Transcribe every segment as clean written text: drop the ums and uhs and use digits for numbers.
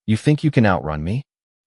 You think you can outrun me?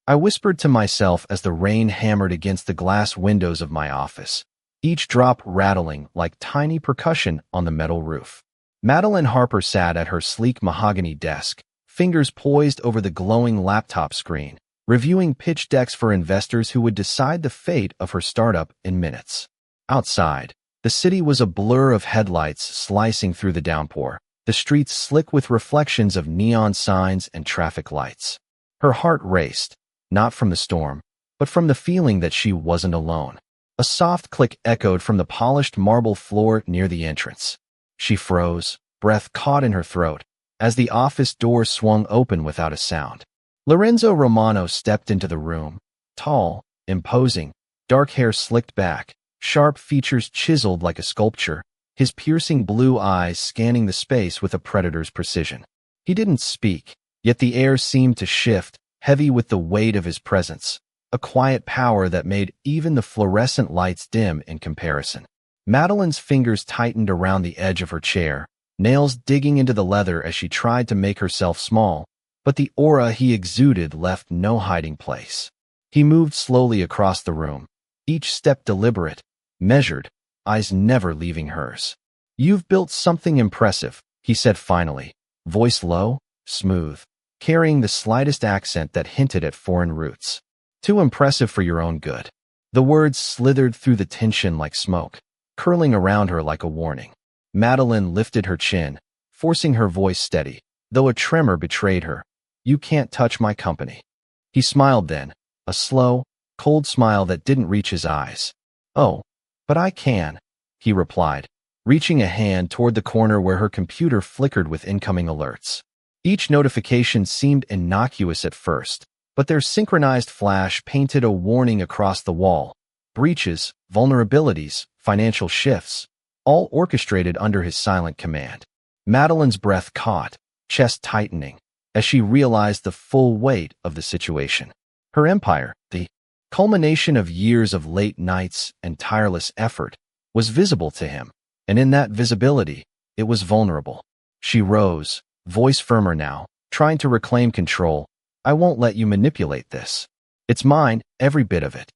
I whispered to myself as the rain hammered against the glass windows of my office, each drop rattling like tiny percussion on the metal roof. Madeline Harper sat at her sleek mahogany desk, fingers poised over the glowing laptop screen, reviewing pitch decks for investors who would decide the fate of her startup in minutes. Outside, the city was a blur of headlights slicing through the downpour, the streets slick with reflections of neon signs and traffic lights. Her heart raced, not from the storm, but from the feeling that she wasn't alone. A soft click echoed from the polished marble floor near the entrance. She froze, breath caught in her throat, as the office door swung open without a sound. Lorenzo Romano stepped into the room, tall, imposing, dark hair slicked back, sharp features chiseled like a sculpture, his piercing blue eyes scanning the space with a predator's precision. He didn't speak, yet the air seemed to shift, heavy with the weight of his presence, a quiet power that made even the fluorescent lights dim in comparison. Madeline's fingers tightened around the edge of her chair, nails digging into the leather as she tried to make herself small, but the aura he exuded left no hiding place. He moved slowly across the room, each step deliberate, measured, eyes never leaving hers. "You've built something impressive," he said finally, voice low, smooth, carrying the slightest accent that hinted at foreign roots. "Too impressive for your own good." The words slithered through the tension like smoke, curling around her like a warning. Madeline lifted her chin, forcing her voice steady, though a tremor betrayed her. "You can't touch my company." He smiled then, a slow, cold smile that didn't reach his eyes. "Oh, but I can," he replied, reaching a hand toward the corner where her computer flickered with incoming alerts. Each notification seemed innocuous at first, but their synchronized flash painted a warning across the wall. Breaches, vulnerabilities, financial shifts, all orchestrated under his silent command. Madeline's breath caught, chest tightening, as she realized the full weight of the situation. Her empire, the culmination of years of late nights and tireless effort, was visible to him, and in that visibility, it was vulnerable. She rose, voice firmer now, trying to reclaim control. "I won't let you manipulate this. It's mine, every bit of it."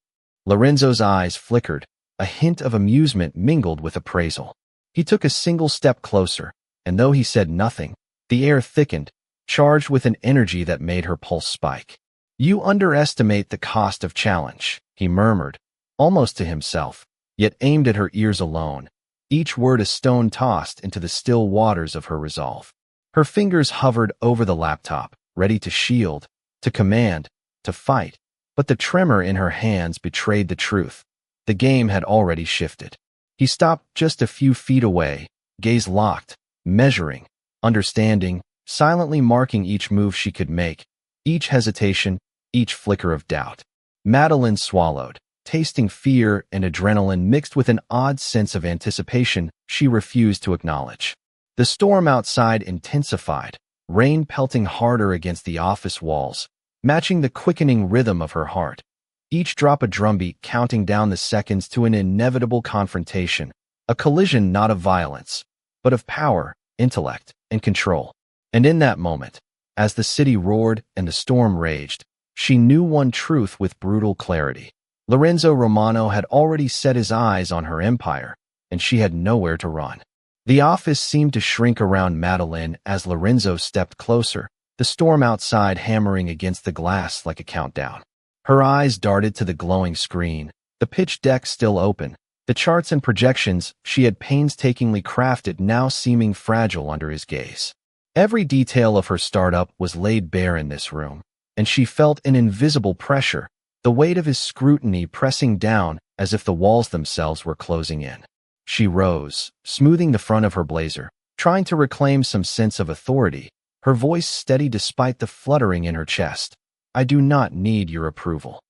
Lorenzo's eyes flickered, a hint of amusement mingled with appraisal. He took a single step closer, and though he said nothing, the air thickened, charged with an energy that made her pulse spike. "You underestimate the cost of challenge," he murmured, almost to himself, yet aimed at her ears alone, each word a stone tossed into the still waters of her resolve. Her fingers hovered over the laptop, ready to shield, to command, to fight, but the tremor in her hands betrayed the truth. The game had already shifted. He stopped just a few feet away, gaze locked, measuring, understanding, silently marking each move she could make, each hesitation, each flicker of doubt. Madeline swallowed, tasting fear and adrenaline mixed with an odd sense of anticipation she refused to acknowledge. The storm outside intensified, rain pelting harder against the office walls, matching the quickening rhythm of her heart. Each drop a drumbeat counting down the seconds to an inevitable confrontation, a collision not of violence, but of power, intellect, and control. And in that moment, as the city roared and the storm raged, she knew one truth with brutal clarity. Lorenzo Romano had already set his eyes on her empire, and she had nowhere to run. The office seemed to shrink around Madeline as Lorenzo stepped closer, the storm outside hammering against the glass like a countdown. Her eyes darted to the glowing screen, the pitch deck still open, the charts and projections she had painstakingly crafted now seeming fragile under his gaze. Every detail of her startup was laid bare in this room, and she felt an invisible pressure, the weight of his scrutiny pressing down as if the walls themselves were closing in. She rose, smoothing the front of her blazer, trying to reclaim some sense of authority, her voice steady despite the fluttering in her chest. "I do not need your approval."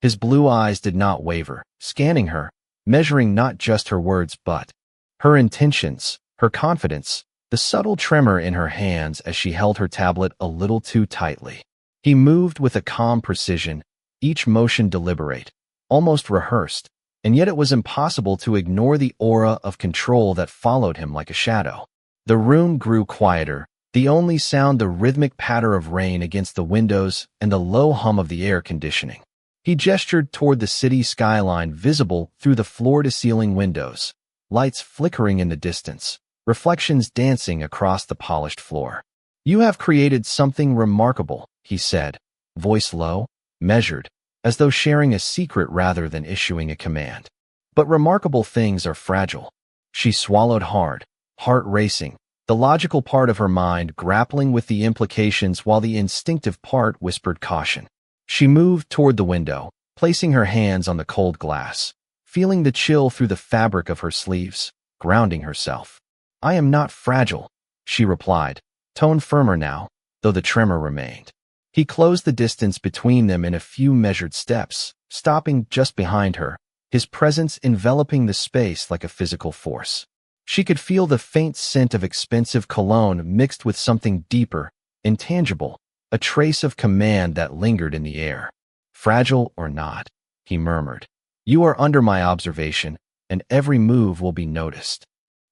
His blue eyes did not waver, scanning her, measuring not just her words but her intentions, her confidence, the subtle tremor in her hands as she held her tablet a little too tightly. He moved with a calm precision, each motion deliberate, almost rehearsed, and yet it was impossible to ignore the aura of control that followed him like a shadow. The room grew quieter, The only sound the rhythmic patter of rain against the windows and the low hum of the air conditioning. He gestured toward the city skyline visible through the floor-to-ceiling windows, lights flickering in the distance, reflections dancing across the polished floor. "You have created something remarkable," he said, voice low, measured, as though sharing a secret rather than issuing a command. "But remarkable things are fragile." She swallowed hard, heart racing, the logical part of her mind grappling with the implications while the instinctive part whispered caution. She moved toward the window, placing her hands on the cold glass, feeling the chill through the fabric of her sleeves, grounding herself. "I am not fragile," she replied, tone firmer now, though the tremor remained. He closed the distance between them in a few measured steps, stopping just behind her, his presence enveloping the space like a physical force. She could feel the faint scent of expensive cologne mixed with something deeper, intangible, a trace of command that lingered in the air. "Fragile or not," he murmured, "you are under my observation, and every move will be noticed."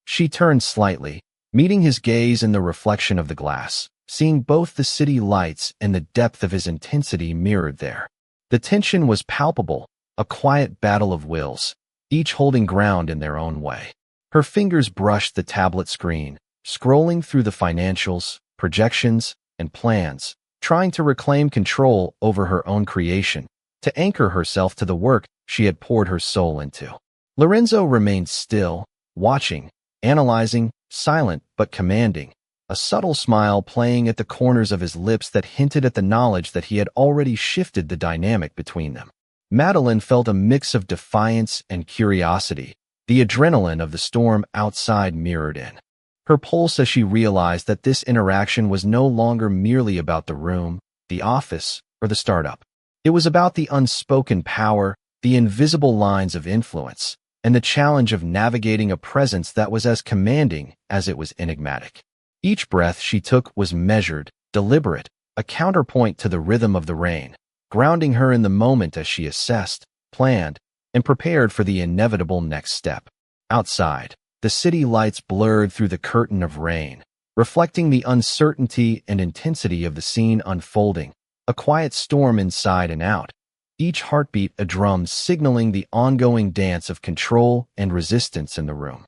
She turned slightly, meeting his gaze in the reflection of the glass, seeing both the city lights and the depth of his intensity mirrored there. The tension was palpable, a quiet battle of wills, each holding ground in their own way. Her fingers brushed the tablet screen, scrolling through the financials, projections, and plans, trying to reclaim control over her own creation, to anchor herself to the work she had poured her soul into. Lorenzo remained still, watching, analyzing, silent but commanding, a subtle smile playing at the corners of his lips that hinted at the knowledge that he had already shifted the dynamic between them. Madeline felt a mix of defiance and curiosity, the adrenaline of the storm outside mirrored in her pulse as she realized that this interaction was no longer merely about the room, the office, or the startup. It was about the unspoken power, the invisible lines of influence, and the challenge of navigating a presence that was as commanding as it was enigmatic. Each breath she took was measured, deliberate, a counterpoint to the rhythm of the rain, grounding her in the moment as she assessed, planned, and prepared for the inevitable next step. Outside, the city lights blurred through the curtain of rain, reflecting the uncertainty and intensity of the scene unfolding, a quiet storm inside and out, each heartbeat a drum signaling the ongoing dance of control and resistance in the room.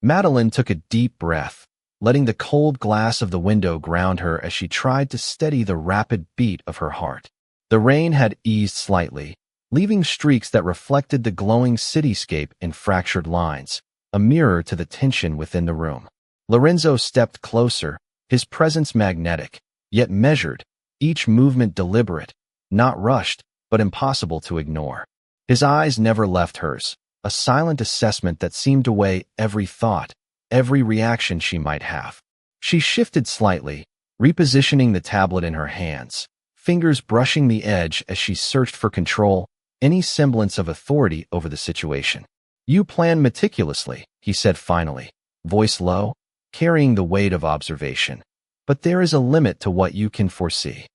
Madeline took a deep breath, letting the cold glass of the window ground her as she tried to steady the rapid beat of her heart. The rain had eased slightly, leaving streaks that reflected the glowing cityscape in fractured lines, a mirror to the tension within the room. Lorenzo stepped closer, his presence magnetic, yet measured, each movement deliberate, not rushed, but impossible to ignore. His eyes never left hers, a silent assessment that seemed to weigh every thought, every reaction she might have. She shifted slightly, repositioning the tablet in her hands, fingers brushing the edge as she searched for control, any semblance of authority over the situation. "You plan meticulously," he said finally, voice low, carrying the weight of observation. "But there is a limit to what you can foresee."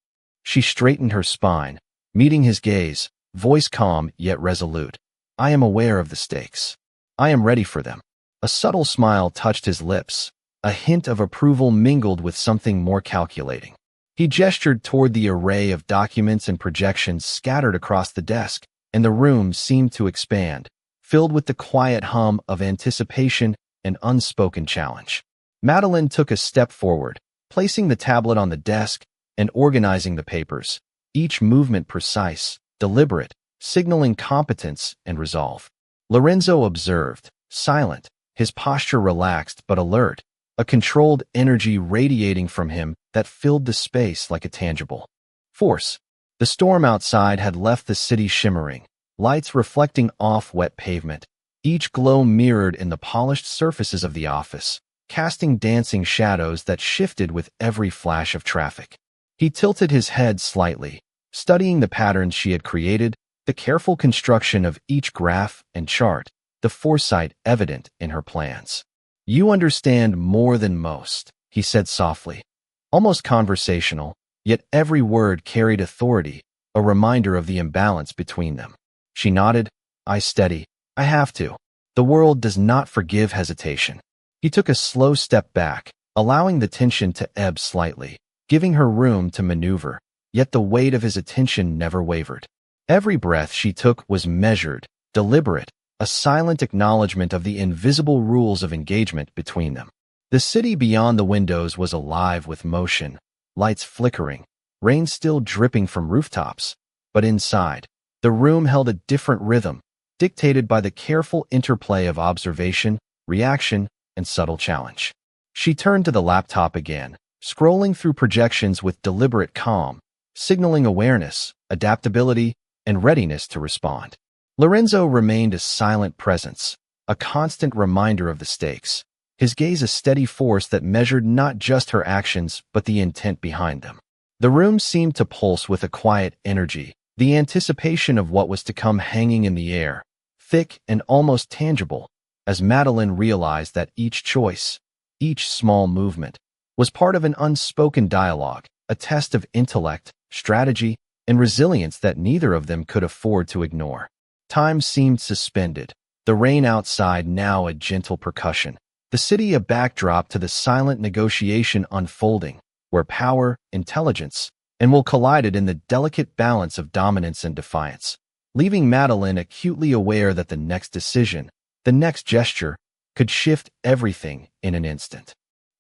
She straightened her spine, meeting his gaze, voice calm yet resolute. "I am aware of the stakes. I am ready for them." A subtle smile touched his lips, a hint of approval mingled with something more calculating. He gestured toward the array of documents and projections scattered across the desk, and the room seemed to expand, filled with the quiet hum of anticipation and unspoken challenge. Madeline took a step forward, placing the tablet on the desk and organizing the papers, each movement precise, deliberate, signaling competence and resolve. Lorenzo observed, silent, his posture relaxed but alert, a controlled energy radiating from him that filled the space like a tangible force. The storm outside had left the city shimmering, lights reflecting off wet pavement, each glow mirrored in the polished surfaces of the office, casting dancing shadows that shifted with every flash of traffic. He tilted his head slightly, studying the patterns she had created, the careful construction of each graph and chart, the foresight evident in her plans. "You understand more than most," he said softly, almost conversational, yet every word carried authority, a reminder of the imbalance between them. She nodded, eyes steady. "I have to. The world does not forgive hesitation." He took a slow step back, allowing the tension to ebb slightly, giving her room to maneuver, yet the weight of his attention never wavered. Every breath she took was measured, deliberate, a silent acknowledgement of the invisible rules of engagement between them. The city beyond the windows was alive with motion, lights flickering, rain still dripping from rooftops. But inside, the room held a different rhythm, dictated by the careful interplay of observation, reaction, and subtle challenge. She turned to the laptop again, scrolling through projections with deliberate calm, signaling awareness, adaptability, and readiness to respond. Lorenzo remained a silent presence, a constant reminder of the stakes, his gaze a steady force that measured not just her actions but the intent behind them. The room seemed to pulse with a quiet energy, the anticipation of what was to come hanging in the air, thick and almost tangible, as Madeline realized that each choice, each small movement, was part of an unspoken dialogue, a test of intellect, strategy, and resilience that neither of them could afford to ignore. Time seemed suspended, the rain outside now a gentle percussion, the city a backdrop to the silent negotiation unfolding, where power, intelligence, and will collided in the delicate balance of dominance and defiance, leaving Madeline acutely aware that the next decision, the next gesture, could shift everything in an instant.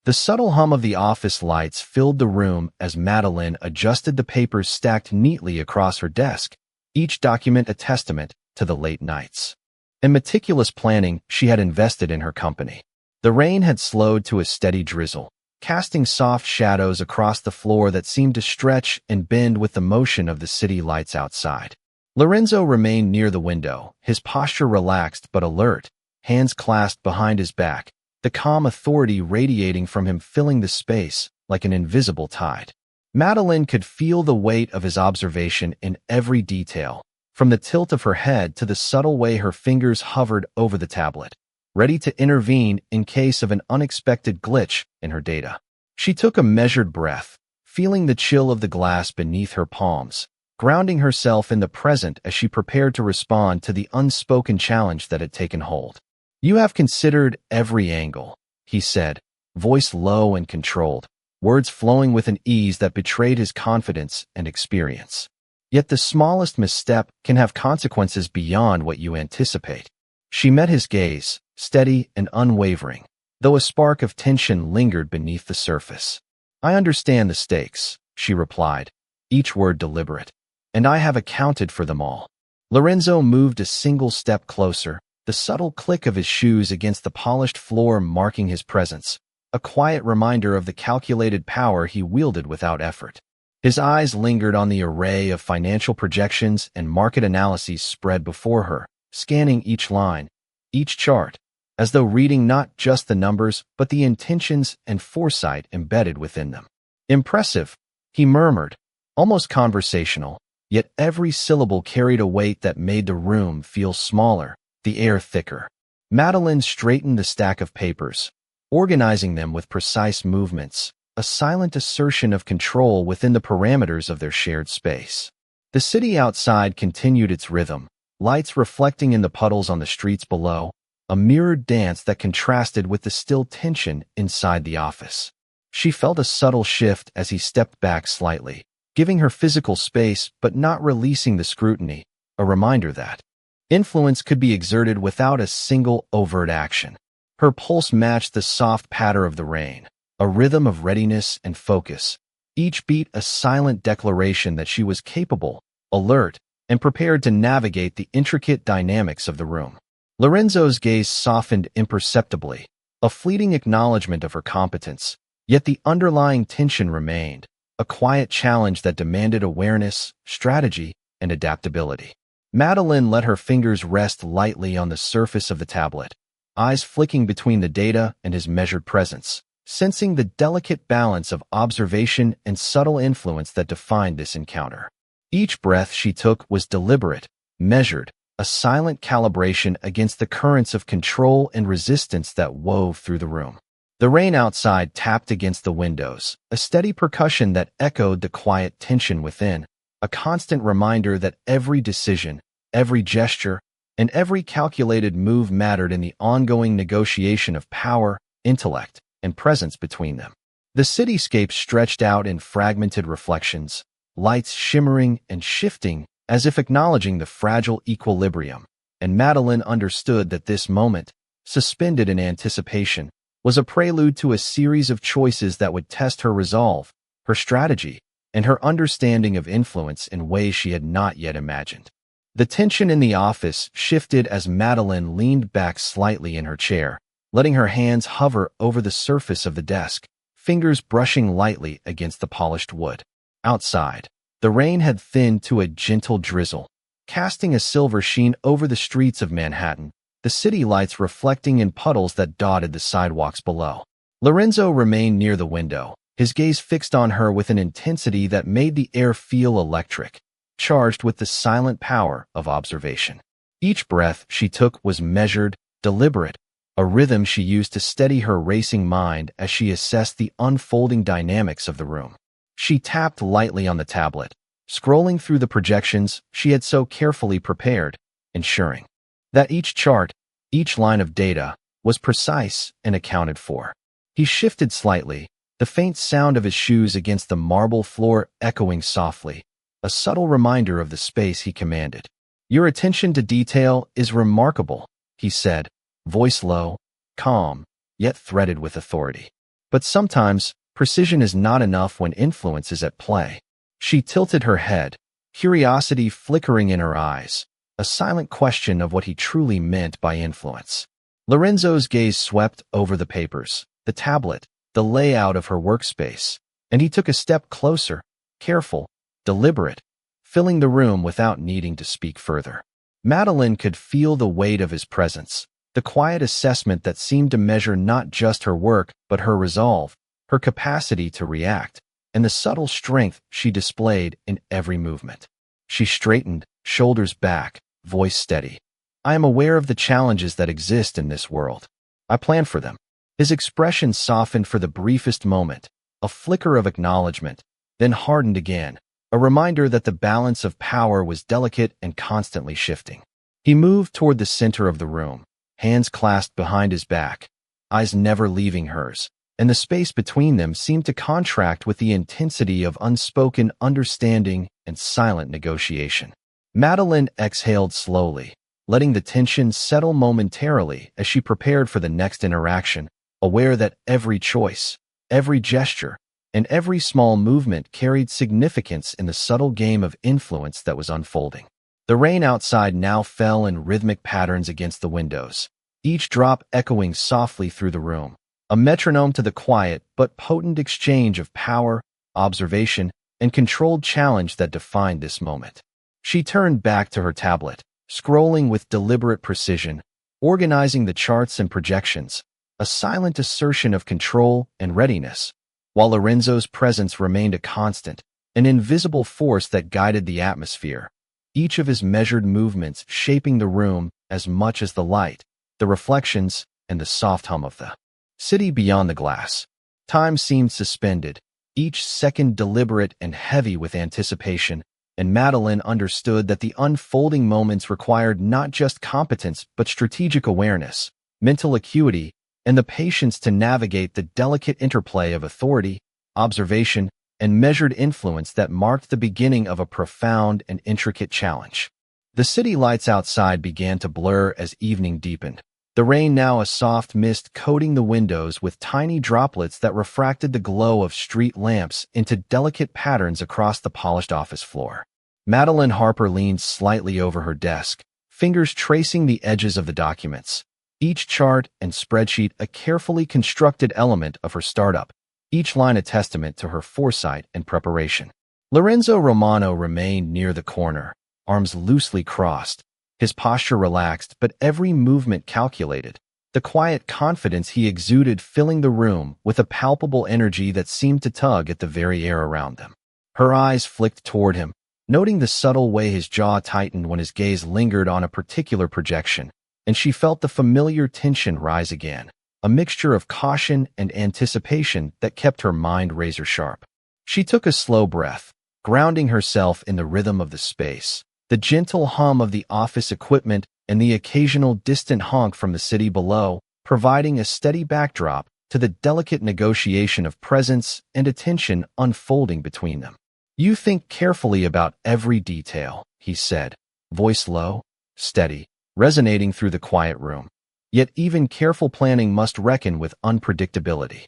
The subtle hum of the office lights filled the room as Madeline adjusted the papers stacked neatly across her desk, each document a testament to the late nights and meticulous planning she had invested in her company. The rain had slowed to a steady drizzle, casting soft shadows across the floor that seemed to stretch and bend with the motion of the city lights outside. Lorenzo remained near the window, his posture relaxed but alert, hands clasped behind his back, the calm authority radiating from him filling the space like an invisible tide. Madeline could feel the weight of his observation in every detail, from the tilt of her head to the subtle way her fingers hovered over the tablet, ready to intervene in case of an unexpected glitch in her data. She took a measured breath, feeling the chill of the glass beneath her palms, grounding herself in the present as she prepared to respond to the unspoken challenge that had taken hold. "You have considered every angle," he said, voice low and controlled, words flowing with an ease that betrayed his confidence and experience. "Yet the smallest misstep can have consequences beyond what you anticipate." She met his gaze, steady and unwavering, though a spark of tension lingered beneath the surface. "I understand the stakes," she replied, each word deliberate, "and I have accounted for them all." Lorenzo moved a single step closer, the subtle click of his shoes against the polished floor marking his presence, a quiet reminder of the calculated power he wielded without effort. His eyes lingered on the array of financial projections and market analyses spread before her, scanning each line, each chart, as though reading not just the numbers but the intentions and foresight embedded within them. "Impressive," he murmured, almost conversational, yet every syllable carried a weight that made the room feel smaller, the air thicker. Madeline straightened the stack of papers, organizing them with precise movements, a silent assertion of control within the parameters of their shared space. The city outside continued its rhythm, lights reflecting in the puddles on the streets below, a mirrored dance that contrasted with the still tension inside the office. She felt a subtle shift as he stepped back slightly, giving her physical space but not releasing the scrutiny, a reminder that influence could be exerted without a single overt action. Her pulse matched the soft patter of the rain, a rhythm of readiness and focus, each beat a silent declaration that she was capable, alert, and prepared to navigate the intricate dynamics of the room. Lorenzo's gaze softened imperceptibly, a fleeting acknowledgement of her competence, yet the underlying tension remained, a quiet challenge that demanded awareness, strategy, and adaptability. Madeline let her fingers rest lightly on the surface of the tablet, eyes flicking between the data and his measured presence, sensing the delicate balance of observation and subtle influence that defined this encounter. Each breath she took was deliberate, measured, a silent calibration against the currents of control and resistance that wove through the room. The rain outside tapped against the windows, a steady percussion that echoed the quiet tension within, a constant reminder that every decision, every gesture, and every calculated move mattered in the ongoing negotiation of power, intellect, and presence between them. The cityscape stretched out in fragmented reflections, lights shimmering and shifting as if acknowledging the fragile equilibrium, and Madeline understood that this moment, suspended in anticipation, was a prelude to a series of choices that would test her resolve, her strategy, and her understanding of influence in ways she had not yet imagined. The tension in the office shifted as Madeline leaned back slightly in her chair, letting her hands hover over the surface of the desk, fingers brushing lightly against the polished wood. Outside, the rain had thinned to a gentle drizzle, casting a silver sheen over the streets of Manhattan, the city lights reflecting in puddles that dotted the sidewalks below. Lorenzo remained near the window, his gaze fixed on her with an intensity that made the air feel electric, charged with the silent power of observation. Each breath she took was measured, deliberate, a rhythm she used to steady her racing mind as she assessed the unfolding dynamics of the room. She tapped lightly on the tablet, scrolling through the projections she had so carefully prepared, ensuring that each chart, each line of data, was precise and accounted for. He shifted slightly, the faint sound of his shoes against the marble floor echoing softly, a subtle reminder of the space he commanded. "Your attention to detail is remarkable," he said, voice low, calm, yet threaded with authority. "But sometimes, precision is not enough when influence is at play." She tilted her head, curiosity flickering in her eyes, a silent question of what he truly meant by influence. Lorenzo's gaze swept over the papers, the tablet, the layout of her workspace, and he took a step closer, careful, deliberate, filling the room without needing to speak further. Madeline could feel the weight of his presence, the quiet assessment that seemed to measure not just her work but her resolve, her capacity to react, and the subtle strength she displayed in every movement. She straightened, shoulders back, voice steady. "I am aware of the challenges that exist in this world. I plan for them." His expression softened for the briefest moment, a flicker of acknowledgement, then hardened again, a reminder that the balance of power was delicate and constantly shifting. He moved toward the center of the room, hands clasped behind his back, eyes never leaving hers, and the space between them seemed to contract with the intensity of unspoken understanding and silent negotiation. Madeline exhaled slowly, letting the tension settle momentarily as she prepared for the next interaction, aware that every choice, every gesture, and every small movement carried significance in the subtle game of influence that was unfolding. The rain outside now fell in rhythmic patterns against the windows, each drop echoing softly through the room, a metronome to the quiet but potent exchange of power, observation, and controlled challenge that defined this moment. She turned back to her tablet, scrolling with deliberate precision, organizing the charts and projections, a silent assertion of control and readiness, while Lorenzo's presence remained a constant, an invisible force that guided the atmosphere, each of his measured movements shaping the room as much as the light, the reflections, and the soft hum of the city beyond the glass. Time seemed suspended, each second deliberate and heavy with anticipation, and Madeline understood that the unfolding moments required not just competence but strategic awareness, mental acuity, and the patience to navigate the delicate interplay of authority, observation, and measured influence that marked the beginning of a profound and intricate challenge. The city lights outside began to blur as evening deepened, the rain now a soft mist coating the windows with tiny droplets that refracted the glow of street lamps into delicate patterns across the polished office floor. Madeline Harper leaned slightly over her desk, fingers tracing the edges of the documents, each chart and spreadsheet a carefully constructed element of her startup, each line a testament to her foresight and preparation. Lorenzo Romano remained near the corner, arms loosely crossed, his posture relaxed but every movement calculated, the quiet confidence he exuded filling the room with a palpable energy that seemed to tug at the very air around them. Her eyes flicked toward him, noting the subtle way his jaw tightened when his gaze lingered on a particular projection, and she felt the familiar tension rise again, a mixture of caution and anticipation that kept her mind razor-sharp. She took a slow breath, grounding herself in the rhythm of the space, the gentle hum of the office equipment and the occasional distant honk from the city below, providing a steady backdrop to the delicate negotiation of presence and attention unfolding between them. "You think carefully about every detail," he said, voice low, steady, resonating through the quiet room. "Yet even careful planning must reckon with unpredictability."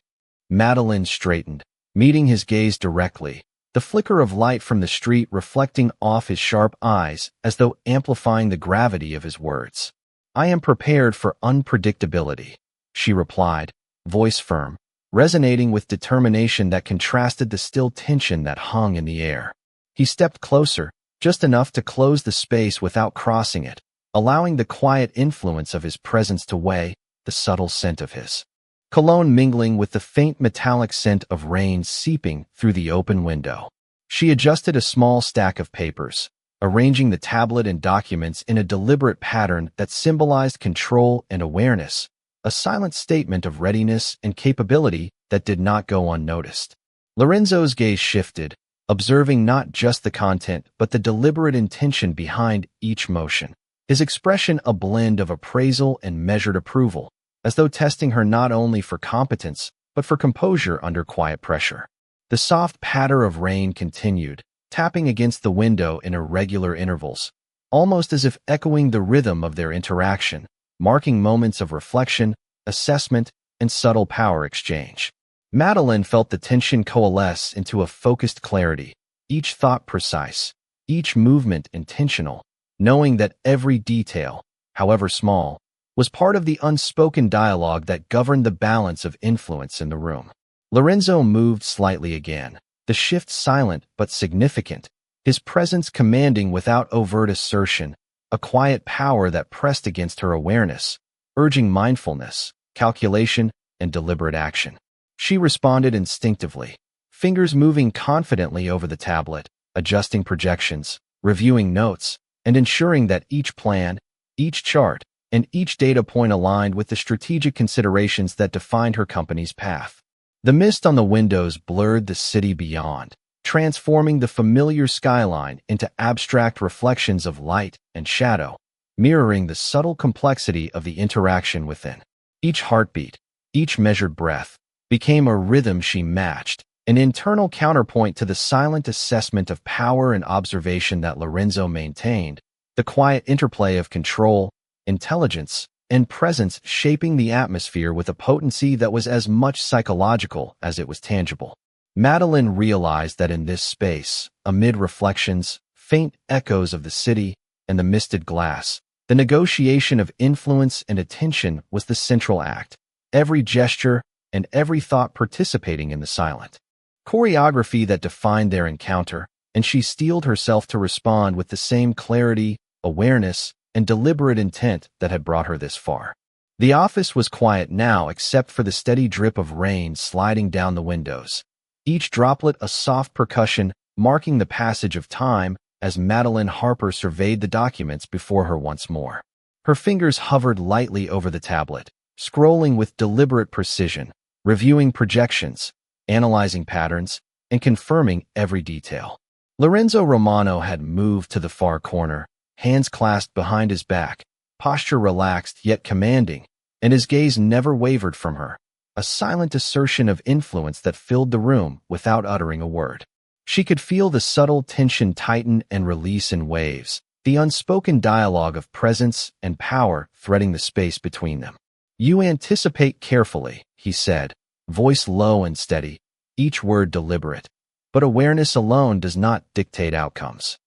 Madeline straightened, meeting his gaze directly, the flicker of light from the street reflecting off his sharp eyes as though amplifying the gravity of his words. "I am prepared for unpredictability," she replied, voice firm, resonating with determination that contrasted the still tension that hung in the air. He stepped closer, just enough to close the space without crossing it, allowing the quiet influence of his presence to weigh, the subtle scent of his cologne mingling with the faint metallic scent of rain seeping through the open window. She adjusted a small stack of papers, arranging the tablet and documents in a deliberate pattern that symbolized control and awareness, a silent statement of readiness and capability that did not go unnoticed. Lorenzo's gaze shifted, observing not just the content but the deliberate intention behind each motion, his expression a blend of appraisal and measured approval, as though testing her not only for competence but for composure under quiet pressure. The soft patter of rain continued, tapping against the window in irregular intervals, almost as if echoing the rhythm of their interaction, marking moments of reflection, assessment, and subtle power exchange. Madeline felt the tension coalesce into a focused clarity, each thought precise, each movement intentional, knowing that every detail, however small, was part of the unspoken dialogue that governed the balance of influence in the room. Lorenzo moved slightly again, the shift silent but significant, his presence commanding without overt assertion, a quiet power that pressed against her awareness, urging mindfulness, calculation, and deliberate action. She responded instinctively, fingers moving confidently over the tablet, adjusting projections, reviewing notes, and ensuring that each plan, each chart, and each data point aligned with the strategic considerations that defined her company's path. The mist on the windows blurred the city beyond, transforming the familiar skyline into abstract reflections of light and shadow, mirroring the subtle complexity of the interaction within. Each heartbeat, each measured breath, became a rhythm she matched, an internal counterpoint to the silent assessment of power and observation that Lorenzo maintained, the quiet interplay of control, intelligence, and presence shaping the atmosphere with a potency that was as much psychological as it was tangible. Madeline realized that in this space, amid reflections, faint echoes of the city, and the misted glass, the negotiation of influence and attention was the central act, every gesture and every thought participating in the silent choreography that defined their encounter, and she steeled herself to respond with the same clarity, awareness, and deliberate intent that had brought her this far. The office was quiet now except for the steady drip of rain sliding down the windows, each droplet a soft percussion marking the passage of time as Madeline Harper surveyed the documents before her once more. Her fingers hovered lightly over the tablet, scrolling with deliberate precision, reviewing projections, analyzing patterns, and confirming every detail. Lorenzo Romano had moved to the far corner, hands clasped behind his back, posture relaxed yet commanding, and his gaze never wavered from her, a silent assertion of influence that filled the room without uttering a word. She could feel the subtle tension tighten and release in waves, the unspoken dialogue of presence and power threading the space between them. "You anticipate carefully," he said, voice low and steady, each word deliberate. "But awareness alone does not dictate outcomes."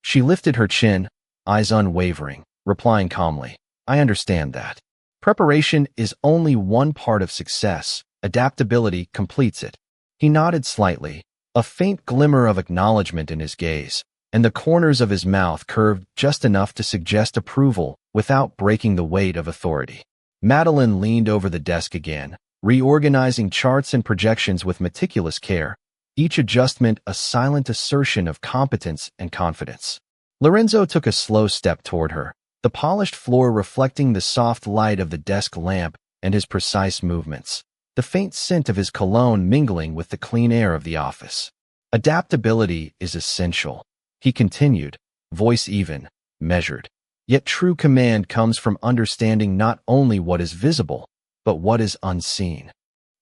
She lifted her chin, eyes unwavering, replying calmly, "I understand that. Preparation is only one part of success. Adaptability completes it." He nodded slightly, a faint glimmer of acknowledgement in his gaze, and the corners of his mouth curved just enough to suggest approval without breaking the weight of authority. Madeline leaned over the desk again, reorganizing charts and projections with meticulous care, each adjustment a silent assertion of competence and confidence. Lorenzo took a slow step toward her, the polished floor reflecting the soft light of the desk lamp and his precise movements, the faint scent of his cologne mingling with the clean air of the office. "Adaptability is essential," he continued, voice even, measured. "Yet true command comes from understanding not only what is visible, but what is unseen."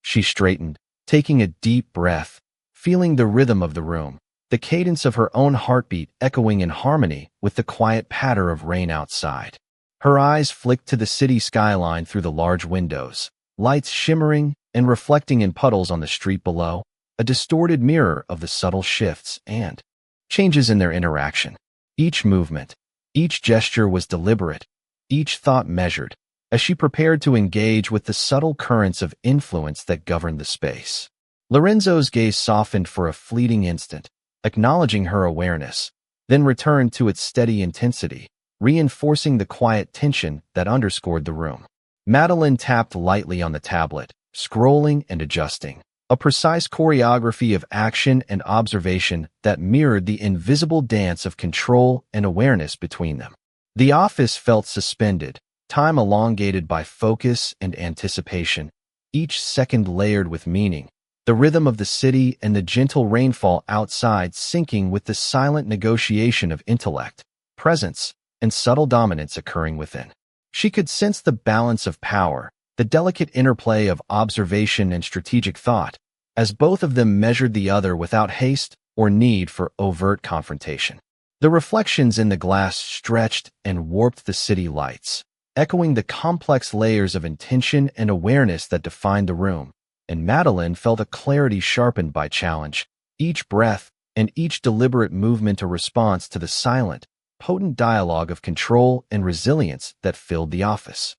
She straightened, taking a deep breath, feeling the rhythm of the room, the cadence of her own heartbeat echoing in harmony with the quiet patter of rain outside. Her eyes flicked to the city skyline through the large windows, lights shimmering and reflecting in puddles on the street below, a distorted mirror of the subtle shifts and changes in their interaction. Each movement, each gesture was deliberate, each thought measured, as she prepared to engage with the subtle currents of influence that governed the space. Lorenzo's gaze softened for a fleeting instant, acknowledging her awareness, then returned to its steady intensity, reinforcing the quiet tension that underscored the room. Madeline tapped lightly on the tablet, scrolling and adjusting, a precise choreography of action and observation that mirrored the invisible dance of control and awareness between them. The office felt suspended, time elongated by focus and anticipation, each second layered with meaning, the rhythm of the city and the gentle rainfall outside syncing with the silent negotiation of intellect, presence, and subtle dominance occurring within. She could sense the balance of power, the delicate interplay of observation and strategic thought, as both of them measured the other without haste or need for overt confrontation. The reflections in the glass stretched and warped the city lights, echoing the complex layers of intention and awareness that defined the room, and Madeline felt a clarity sharpened by challenge, each breath and each deliberate movement a response to the silent, potent dialogue of control and resilience that filled the office.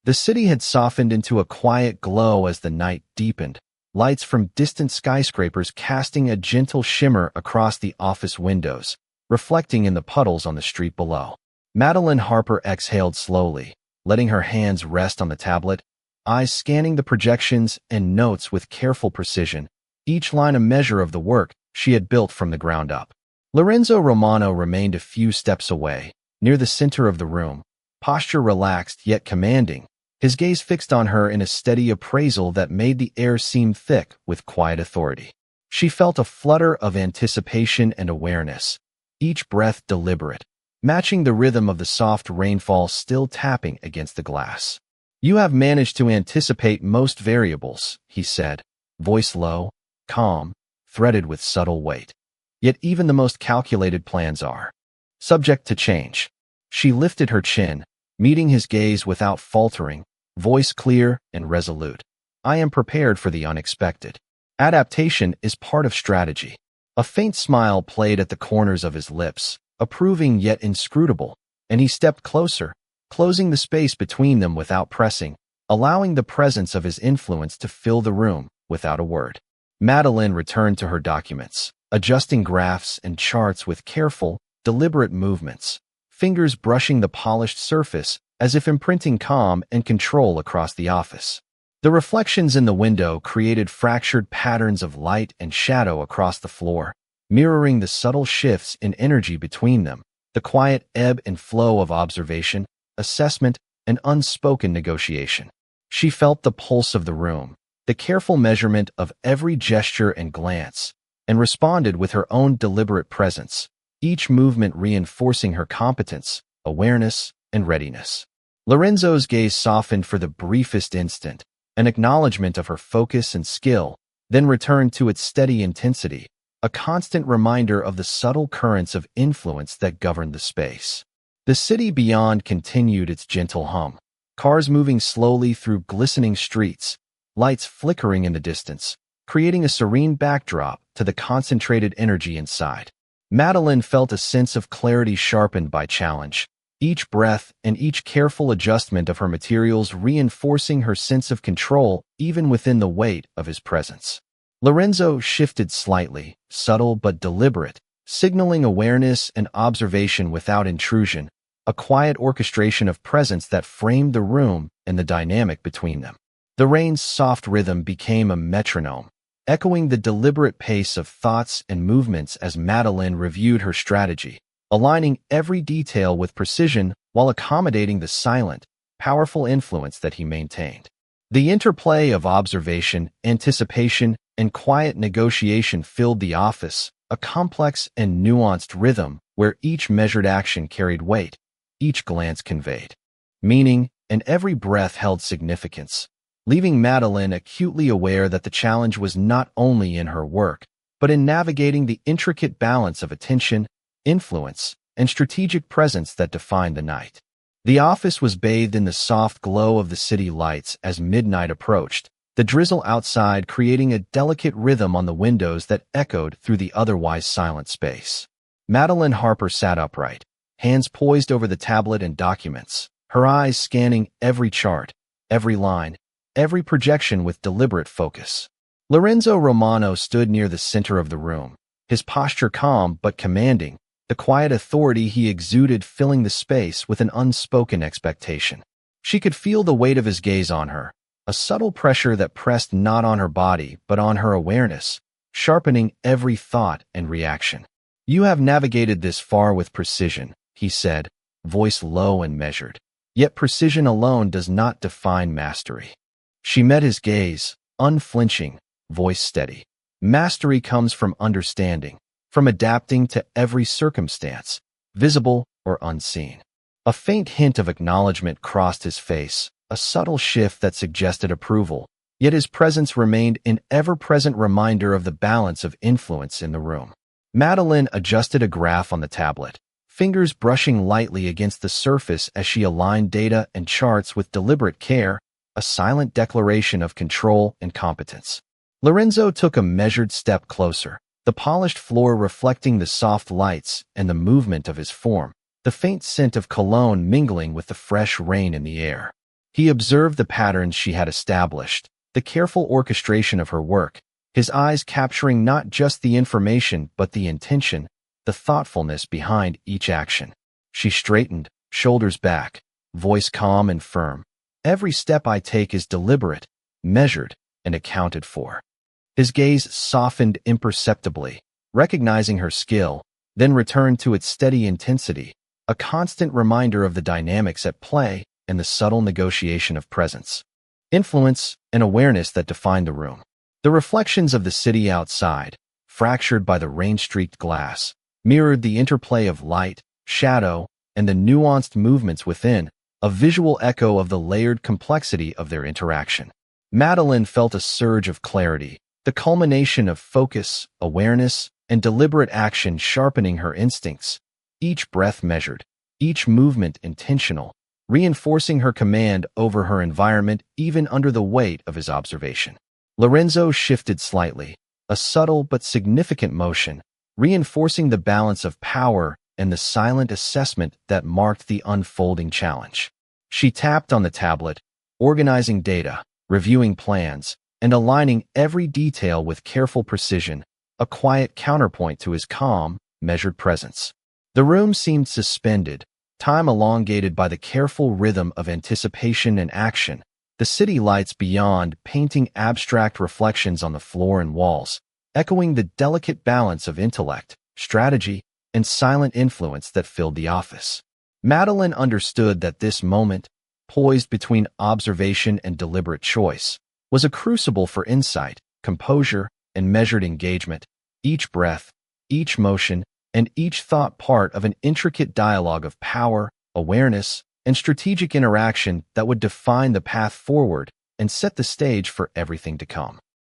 The city had softened into a quiet glow as the night deepened, lights from distant skyscrapers casting a gentle shimmer across the office windows, reflecting in the puddles on the street below. Madeline Harper exhaled slowly, letting her hands rest on the tablet, eyes scanning the projections and notes with careful precision, each line a measure of the work she had built from the ground up. Lorenzo Romano remained a few steps away, near the center of the room, posture relaxed yet commanding, his gaze fixed on her in a steady appraisal that made the air seem thick with quiet authority. She felt a flutter of anticipation and awareness, each breath deliberate, matching the rhythm of the soft rainfall still tapping against the glass. "You have managed to anticipate most variables," he said, voice low, calm, threaded with subtle weight. "Yet even the most calculated plans are subject to change." She lifted her chin, meeting his gaze without faltering, voice clear and resolute. "I am prepared for the unexpected. Adaptation is part of strategy." A faint smile played at the corners of his lips, approving yet inscrutable, and he stepped closer, closing the space between them without pressing, allowing the presence of his influence to fill the room without a word. Madeline returned to her documents, adjusting graphs and charts with careful, deliberate movements, fingers brushing the polished surface as if imprinting calm and control across the office. The reflections in the window created fractured patterns of light and shadow across the floor, mirroring the subtle shifts in energy between them, the quiet ebb and flow of observation, assessment, and unspoken negotiation. She felt the pulse of the room, the careful measurement of every gesture and glance, and responded with her own deliberate presence, each movement reinforcing her competence, awareness, and readiness. Lorenzo's gaze softened for the briefest instant, an acknowledgement of her focus and skill, then returned to its steady intensity, a constant reminder of the subtle currents of influence that governed the space. The city beyond continued its gentle hum, cars moving slowly through glistening streets, lights flickering in the distance, creating a serene backdrop to the concentrated energy inside. Madeline felt a sense of clarity sharpened by challenge, each breath and each careful adjustment of her materials reinforcing her sense of control even within the weight of his presence. Lorenzo shifted slightly, subtle but deliberate, signaling awareness and observation without intrusion, a quiet orchestration of presence that framed the room and the dynamic between them. The rain's soft rhythm became a metronome, echoing the deliberate pace of thoughts and movements as Madeline reviewed her strategy, aligning every detail with precision while accommodating the silent, powerful influence that he maintained. The interplay of observation, anticipation, and quiet negotiation filled the office, a complex and nuanced rhythm where each measured action carried weight, each glance conveyed meaning, and every breath held significance. leaving Madeline acutely aware that the challenge was not only in her work, but in navigating the intricate balance of attention, influence, and strategic presence that defined the night. The office was bathed in the soft glow of the city lights as midnight approached, the drizzle outside creating a delicate rhythm on the windows that echoed through the otherwise silent space. Madeline Harper sat upright, hands poised over the tablet and documents, her eyes scanning every chart, every line, every projection with deliberate focus. Lorenzo Romano stood near the center of the room, his posture calm but commanding, the quiet authority he exuded filling the space with an unspoken expectation. She could feel the weight of his gaze on her, a subtle pressure that pressed not on her body but on her awareness, sharpening every thought and reaction. "You have navigated this far with precision," he said, voice low and measured. "Yet precision alone does not define mastery." She met his gaze, unflinching, voice steady. "Mastery comes from understanding, from adapting to every circumstance, visible or unseen." A faint hint of acknowledgement crossed his face, a subtle shift that suggested approval, yet his presence remained an ever-present reminder of the balance of influence in the room. Madeline adjusted a graph on the tablet, fingers brushing lightly against the surface as she aligned data and charts with deliberate care, a silent declaration of control and competence. Lorenzo took a measured step closer, the polished floor reflecting the soft lights and the movement of his form, the faint scent of cologne mingling with the fresh rain in the air. He observed the patterns she had established, the careful orchestration of her work, his eyes capturing not just the information but the intention, the thoughtfulness behind each action. She straightened, shoulders back, voice calm and firm. "Every step I take is deliberate, measured, and accounted for." His gaze softened imperceptibly, recognizing her skill, then returned to its steady intensity, a constant reminder of the dynamics at play and the subtle negotiation of presence, influence, and awareness that defined the room. The reflections of the city outside, fractured by the rain-streaked glass, mirrored the interplay of light, shadow, and the nuanced movements within, a visual echo of the layered complexity of their interaction. Madeline felt a surge of clarity, the culmination of focus, awareness, and deliberate action sharpening her instincts, each breath measured, each movement intentional, reinforcing her command over her environment even under the weight of his observation. Lorenzo shifted slightly, a subtle but significant motion, reinforcing the balance of power and the silent assessment that marked the unfolding challenge. She tapped on the tablet, organizing data, reviewing plans, and aligning every detail with careful precision, a quiet counterpoint to his calm, measured presence. The room seemed suspended, time elongated by the careful rhythm of anticipation and action, the city lights beyond painting abstract reflections on the floor and walls, echoing the delicate balance of intellect, strategy, and silent influence that filled the office. Madeline understood that this moment, poised between observation and deliberate choice, was a crucible for insight, composure, and measured engagement, each breath, each motion, and each thought part of an intricate dialogue of power, awareness, and strategic interaction that would define the path forward and set the stage for everything to come.